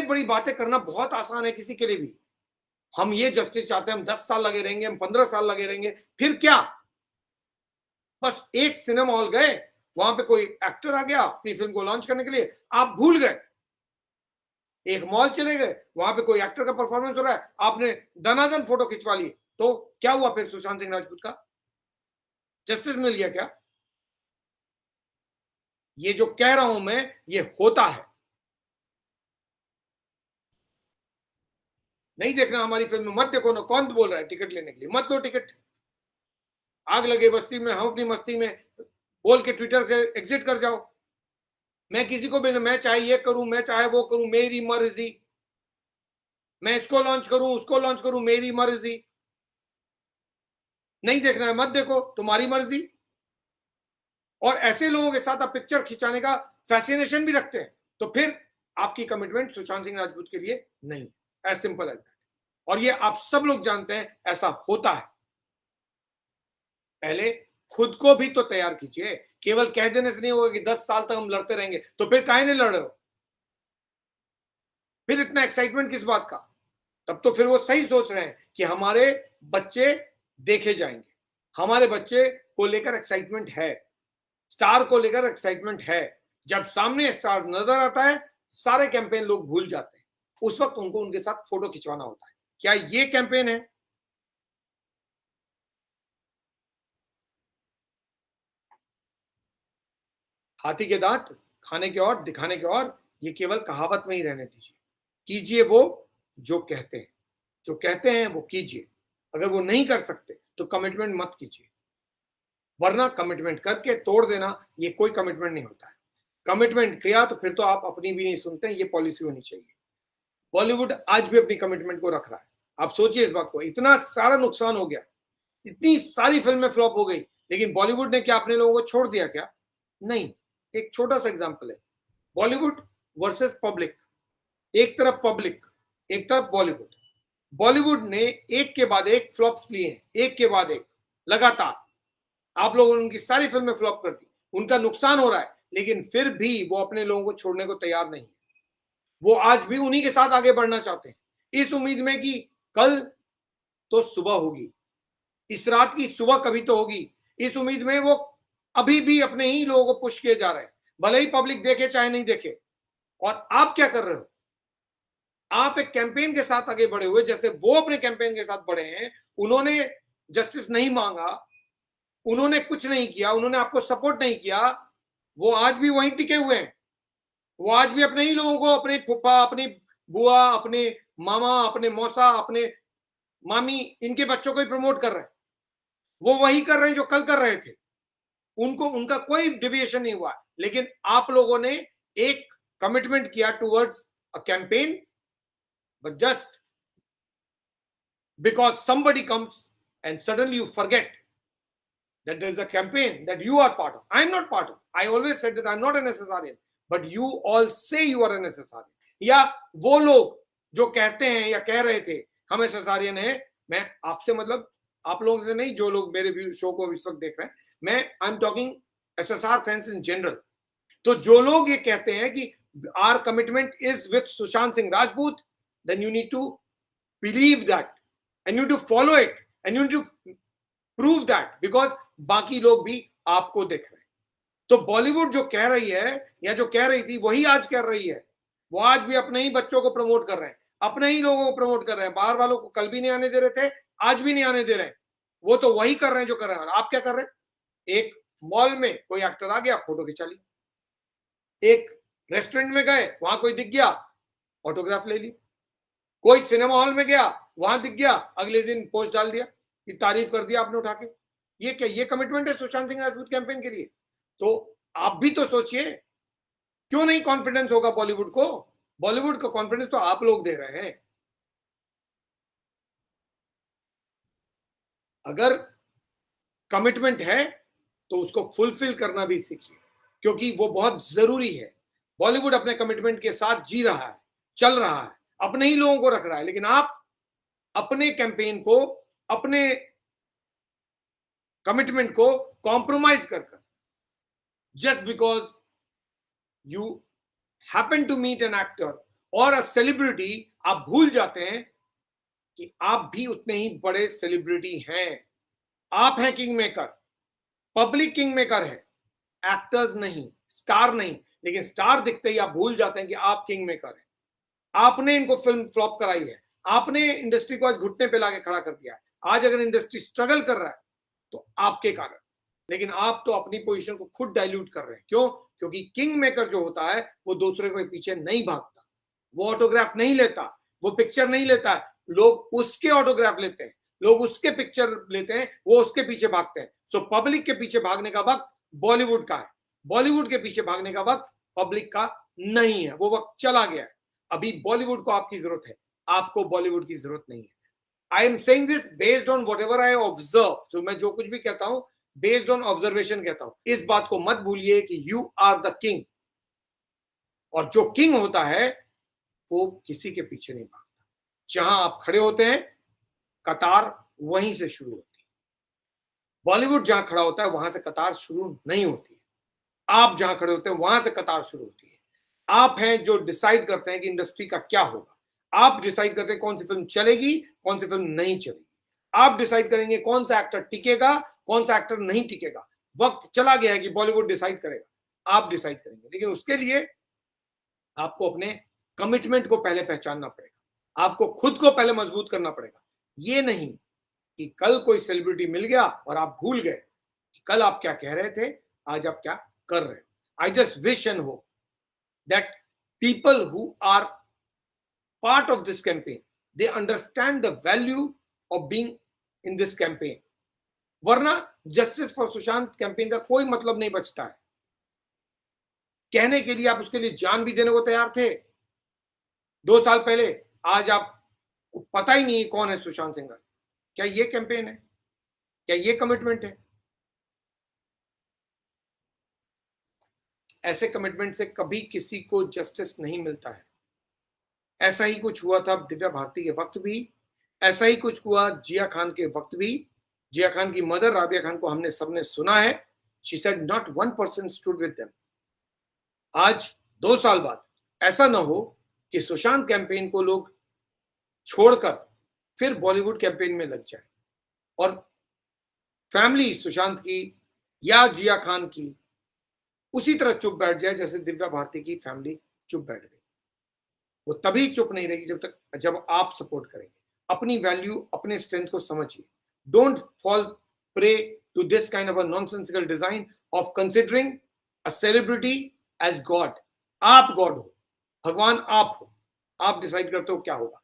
बड़ी बातें करना बहुत आसान है किसी के लिए भी। हम ये जस्टिस चाहते हैं, हम 10 साल लगे रहेंगे, हम 15 साल लगे रहेंगे, फिर क्या? बस एक सिनेमा हॉल गए, वहां पे कोई एक्टर आ गया अपनी फिल्म को लॉन्च करने के लिए, आप भूल गए। एक मॉल चले गए, वहां पे कोई एक्टर का परफॉर्मेंस हो रहा है, आपने दनादन फोटो खिंचवा ली, तो क्या हुआ फिर सुशांत सिंह राजपूत का? जस्टिस मिल गया क्या? ये जो कह रहा हूं मैं, ये होता है। नहीं देखना हमारी फिल्म में, मत देखो ना, कौन बोल रहा है टिकट लेने के लिए? मत लो टिकट। आग लगे बस्ती में, हम अपनी मस्ती में, बोल के ट्विटर से एग्जिट कर जाओ। मैं किसी को भी, मैं चाहे ये करूं, मैं चाहे वो करूं, मेरी मर्जी। मैं इसको लॉन्च करूं, उसको लॉन्च करूं, मेरी मर्जी। नहीं देखना है मत देखो, तुम्हारी मर्जी। और ऐसे लोगों के साथ आप पिक्चर खिंचाने का फैसिनेशन भी रखते हैं, तो फिर आपकी कमिटमेंट सुशांत सिंह राजपूत के लिए नहीं। As simple as that. और ये आप सब लोग जानते हैं, ऐसा होता है। पहले खुद को भी तो तैयार कीजिए। केवल कह देने से नहीं होगा कि 10 साल तक हम लड़ते रहेंगे, तो फिर काहे नहीं लड़ रहे हो? फिर इतना एक्साइटमेंट किस बात का? तब तो फिर वो सही सोच रहे हैं कि हमारे बच्चे देखे जाएंगे, हमारे बच्चे को लेकर एक्साइटमेंट है, स्टार को लेकर एक्साइटमेंट है। जब सामने स्टार नजर आता है, सारे कैंपेन लोग भूल जाते हैं। उस वक्त उनको उनके साथ फोटो खिंचवाना होता है। क्या ये कैंपेन है? हाथी के दांत खाने के और दिखाने के और, ये केवल कहावत में ही रहने दीजिए। कीजिए वो जो कहते हैं, जो कहते हैं वो कीजिए। अगर वो नहीं कर सकते तो कमिटमेंट मत कीजिए, वरना कमिटमेंट करके तोड़ देना, ये कोई कमिटमेंट नहीं होता है। कमिटमेंट किया तो फिर तो आप अपनी भी नहीं सुनते, ये पॉलिसी होनी चाहिए। बॉलीवुड आज भी अपनी कमिटमेंट को रख रहा है। आप सोचिए इस बात को, इतना सारा नुकसान हो गया, इतनी सारी फिल्में फ्लॉप हो गई, लेकिन बॉलीवुड ने क्या अपने लोगों को छोड़ दिया क्या? नहीं। एक छोटा सा एग्जांपल है, बॉलीवुड वर्सेस पब्लिक। एक तरफ पब्लिक, एक तरफ बॉलीवुड। बॉलीवुड ने एक के बाद एक फ्लॉप्स लिए हैं, एक के बाद एक, लगातार। आप लोगों ने उनकी सारी फिल्में फ्लॉप कर दी, उनका नुकसान हो रहा है, लेकिन फिर भी वो अपने लोगों को छोड़ने को तैयार नहीं है। वो आज भी उन्हीं के साथ आगे बढ़ना चाहते हैं, इस उम्मीद में कि कल तो सुबह होगी, इस रात की सुबह कभी तो होगी, इस उम्मीद में वो अभी भी अपने ही लोगों को पुश किए जा रहे हैं, भले ही पब्लिक देखे चाहे नहीं देखे। और आप क्या कर रहे हो? आप एक कैंपेन के साथ आगे बढ़े हुए, जैसे वो अपने कैंपेन के साथ बढ़े हैं। उन्होंने जस्टिस नहीं मांगा, उन्होंने कुछ नहीं किया, उन्होंने आपको सपोर्ट नहीं किया, वो आज भी वहीं टिके हुए हैं। वो आज भी अपने ही लोगों को, अपने फूफा, अपनी बुआ, अपने मामा, अपने मौसा, अपने मामी, इनके बच्चों को ही प्रमोट कर रहे हैं। वो वही कर रहे हैं जो कल कर रहे थे। उनको, उनका कोई डिविएशन नहीं हुआ। लेकिन आप लोगों ने एक कमिटमेंट किया towards a campaign, but just because somebody comes and suddenly you forget that there is a campaign that you are part of. I am not part of. I always said that I am not an SSRian, but you all say you are an SSRian. या वो लोग जो कहते हैं या कह रहे थे हम SSRian हैं, मैं आपसे मतलब आप लोगों से नहीं, जो लोग मेरे शो को इस वक्त देख रहे हैं, मैं I am talking SSR fans in general. तो जो लोग ये कहते हैं कि our commitment is with Sushant Singh Rajput, then you need to believe that and you need to follow it and you need to prove that, because बाकी लोग भी आपको देख रहे हैं। तो बॉलीवुड जो कह रही है या जो कह रही थी वही आज कर रही है। वो आज भी अपने ही बच्चों को प्रमोट कर रहे हैं, अपने ही लोगों को प्रमोट कर रहे हैं। बाहर वालों को कल भी नहीं आने दे रहे थे, आज भी नहीं आने दे रहे हैं। वो तो वही कर रहे हैं जो कर रहे हैं। और आप क्या कर रहे हैं? एक मॉल में कोई एक्टर आ गया, फोटो खिंचा ली। एक रेस्टोरेंट में गए, वहां कोई दिख गया, ऑटोग्राफ ले ली। कोई सिनेमा हॉल में गया, वहां दिख गया, अगले दिन पोस्ट डाल दिया कि तारीफ कर दिया आपने उठा के। ये क्या, ये कमिटमेंट है सुशांत सिंह राजपूत कैंपेन के लिए? तो आप भी तो सोचिए, क्यों नहीं कॉन्फिडेंस होगा बॉलीवुड को? बॉलीवुड को कॉन्फिडेंस तो आप लोग दे रहे हैं। अगर कमिटमेंट है तो उसको फुलफिल करना भी सीखिए, क्योंकि वो बहुत जरूरी है। बॉलीवुड अपने कमिटमेंट के साथ जी रहा है, चल रहा है, अपने ही लोगों को रख रहा है, लेकिन आप अपने कैंपेन को, अपने कमिटमेंट को कॉम्प्रोमाइज कर just because you happen to meet an actor और अ सेलिब्रिटी आप भूल जाते हैं कि आप भी उतने ही बड़े सेलिब्रिटी हैं। आप हैं king maker, public king maker है, एक्टर्स नहीं, स्टार नहीं। लेकिन स्टार दिखते ही आप भूल जाते हैं कि आप किंग मेकर हैं। आपने इनको फिल्म फ्लॉप कराई है, आपने इंडस्ट्री को आज घुटने पे लाके खड़ा कर दिया है। आज अगर इंडस्ट्री स्ट्रगल कर रहा है तो आपके कारण। लेकिन आप तो अपनी पोजीशन को खुद डाइल्यूट कर रहे हैं। क्यों? क्योंकि किंग मेकर जो होता है वो दूसरे के पीछे नहीं भागता, वो ऑटोग्राफ नहीं लेता, वो पिक्चर नहीं लेता है। लोग उसके ऑटोग्राफ लेते हैं, लोग उसके पिक्चर लेते हैं, वो उसके पीछे भागते हैं। सो पब्लिक के पीछे भागने का वक्त बॉलीवुड का है, बॉलीवुड के पीछे भागने का वक्त पब्लिक का नहीं है। वो वक्त चला गया है। अभी बॉलीवुड को आपकी जरूरत है, आपको बॉलीवुड की जरूरत नहीं है। I am saying this based on what ever I observe. तो मैं जो कुछ भी कहता हूं बेस्ड ऑन ऑब्जर्वेशन कहता हूं। इस बात को मत भूलिए कि यू आर द किंग, और जो किंग होता है वो किसी के पीछे नहीं भागता। जहां आप खड़े होते हैं कतार वहीं से शुरू होती है। बॉलीवुड जहां खड़ा होता है वहां से कतार शुरू नहीं होती है। आप जहां खड़े होते हैं वहां से कतार शुरू होती है। आप हैं जो डिसाइड करते हैं कि इंडस्ट्री का क्या होगा। आप डिसाइड करते हैं कौन सी फिल्म चलेगी, कौन सी फिल्म नहीं चलेगी। आप डिसाइड करेंगे कौन सा एक्टर टिकेगा, कौन सा एक्टर नहीं टिकेगा। वक्त चला गया है कि बॉलीवुड डिसाइड करेगा, आप डिसाइड करेंगे। लेकिन उसके लिए आपको अपने कमिटमेंट को पहले पहचानना पड़ेगा, आपको खुद को पहले मजबूत करना पड़ेगा। ये नहीं कि कल कोई सेलिब्रिटी मिल गया और आप भूल गए कि कल आप क्या कह रहे थे, आज आप क्या कर रहे हो। I just wish and hope that people who are part of this campaign, they understand the value of being in this campaign. वरना जस्टिस फॉर सुशांत कैंपेन का कोई मतलब नहीं बचता है। कहने के लिए आप उसके लिए जान भी देने को तैयार थे 2 साल पहले। आज आप पता ही नहीं कौन है सुशांत सिंह। क्या ये कैंपेन है? क्या ये कमिटमेंट है? ऐसे कमिटमेंट से कभी किसी को जस्टिस नहीं मिलता है। ऐसा ही कुछ हुआ था दिव्या भारती के वक्त भी, ऐसा ही कुछ हुआ जिया खान के वक्त भी। जिया खान की मदर राबिया खान को हमने सबने सुना है, she said not one person stood with them. आज 2 साल बाद ऐसा ना हो कि सुशांत कैंपेन को लोग छोड़कर फिर बॉलीवुड कैंपेन में लग जाए और फैमिली सुशांत की या जिया खान की उसी तरह चुप बैठ जाए जैसे दिव्या भारती की फैमिली चुप बैठ गई। वो तभी चुप नहीं रहेगी जब आप सपोर्ट करेंगे। अपनी वैल्यू, अपने स्ट्रेंथ को समझिए। Don't fall prey to this kind of a nonsensical design of considering a celebrity as god. आप गॉड हो, भगवान आप हो, आप डिसाइड करते हो क्या होगा।